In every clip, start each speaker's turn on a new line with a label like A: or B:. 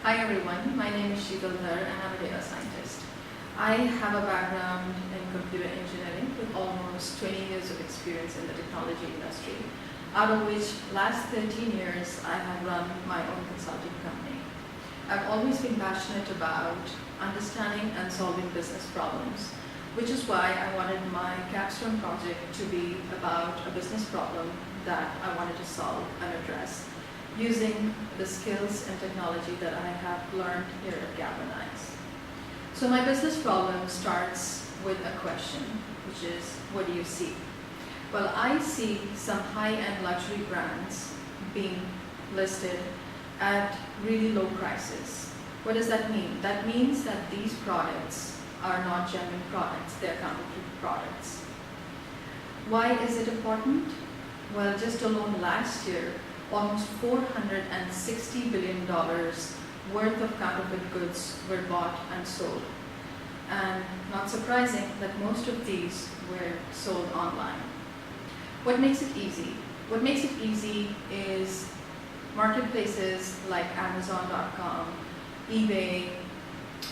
A: Hi everyone, my name is Sheetal Dhar and I'm a data scientist. I have a background in computer engineering with almost 20 years of experience in the technology industry, out of which last 13 years I have run my own consulting company. I've always been passionate about understanding and solving business problems, which is why I wanted my capstone project to be about a business problem that I wanted to solve and address, using the skills and technology that I have learned here at Galvanize. So my business problem starts with a question, which is, what do you see? Well, I see some high-end luxury brands being listed at really low prices. What does that mean? That means that these products are not genuine products, they're counterfeit products. Why is it important? Well, just alone last year, almost $460 billion worth of counterfeit goods were bought and sold. And not surprising that most of these were sold online. What makes it easy? What makes it easy is marketplaces like Amazon.com, eBay,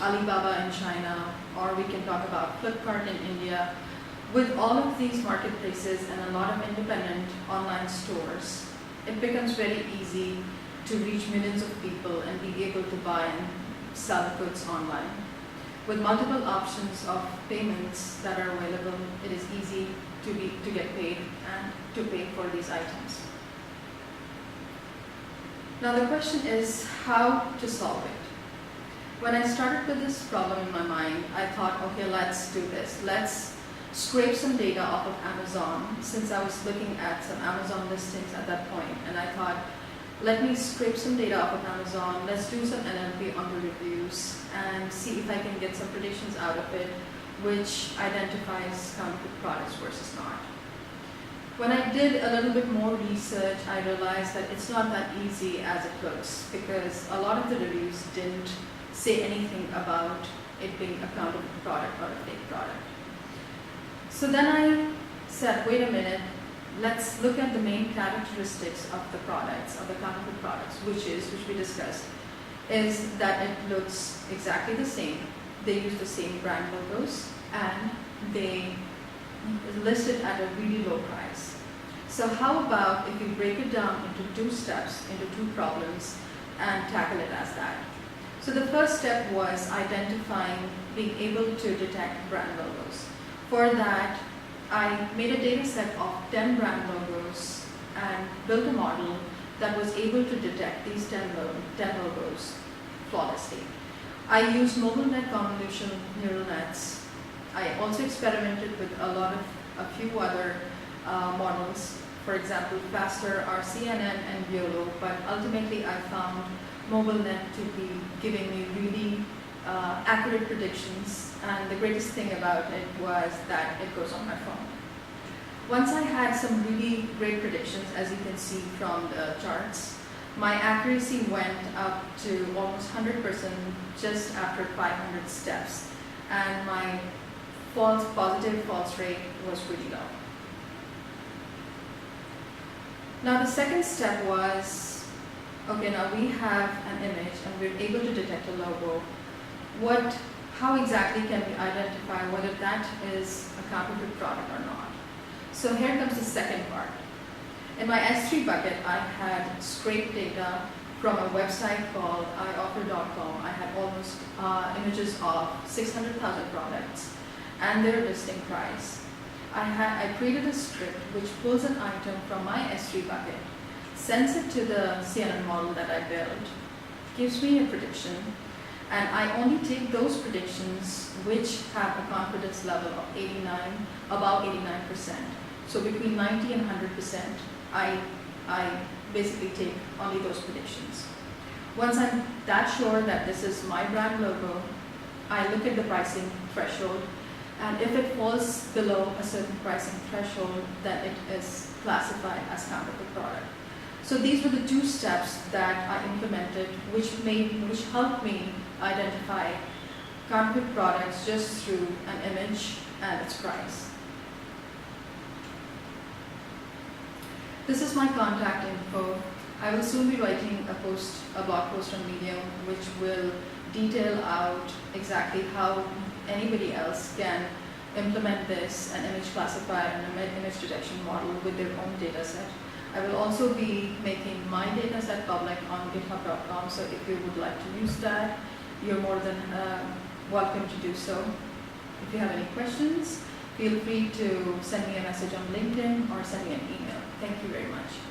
A: Alibaba in China, or we can talk about Flipkart in India. With all of these marketplaces and a lot of independent online stores, it becomes very easy to reach millions of people and be able to buy and sell goods online. With multiple options of payments that are available, it is easy to get paid and to pay for these items. Now the question is how to solve it. When I started with this problem in my mind, I thought, okay, let's do this. Let's scrape some data off of Amazon, since I was looking at some Amazon listings at that point, and I thought, let me scrape some data off of Amazon, let's do some NLP on the reviews and see if I can get some predictions out of it which identifies counterfeit products versus not. When I did a little bit more research, I realized that it's not that easy as it looks, because a lot of the reviews didn't say anything about it being a counterfeit product or a fake product. So then I said, wait a minute, let's look at the main characteristics of the products, of the counterfeit products, which we discussed, is that it looks exactly the same. They use the same brand logos and they list it at a really low price. So how about if we break it down into two steps, into two problems, and tackle it as that? So the first step was identifying, being able to detect brand logos. For that, I made a data set of 10 brand logos and built a model that was able to detect these 10 logos flawlessly. I used mobile net convolutional neural nets. I also experimented with a few other models, for example, Faster, RCNN, and YOLO, but ultimately I found mobile net to be giving me really accurate predictions, and the greatest thing about it was that it goes on my phone. Once I had some really great predictions, as you can see from the charts, my accuracy went up to almost 100% just after 500 steps, and my positive false rate was really low. Now the second step was, okay, now we have an image and we're able to detect a logo. How exactly can we identify whether that is a counterfeit product or not? So here comes the second part. In my S3 bucket, I had scraped data from a website called ioffer.com. I had almost images of 600,000 products and their listing price. I created a script which pulls an item from my S3 bucket, sends it to the CNN model that I built, gives me a prediction, and I only take those predictions which have a confidence level of about 89%. So between 90 and 100%, I basically take only those predictions. Once I'm that sure that this is my brand logo, I look at the pricing threshold, and if it falls below a certain pricing threshold, then it is classified as counterfeit product. So these were the two steps that I implemented, which helped me identify counterfeit products just through an image and its price. This is my contact info I will soon be writing a blog post on Medium, which will detail out exactly how anybody else can implement this, an image classifier and an image detection model with their own data set. I will also be making my data set public on github.com, so if you would like to use that, you're more than welcome to do so. If you have any questions, feel free to send me a message on LinkedIn or send me an email. Thank you very much.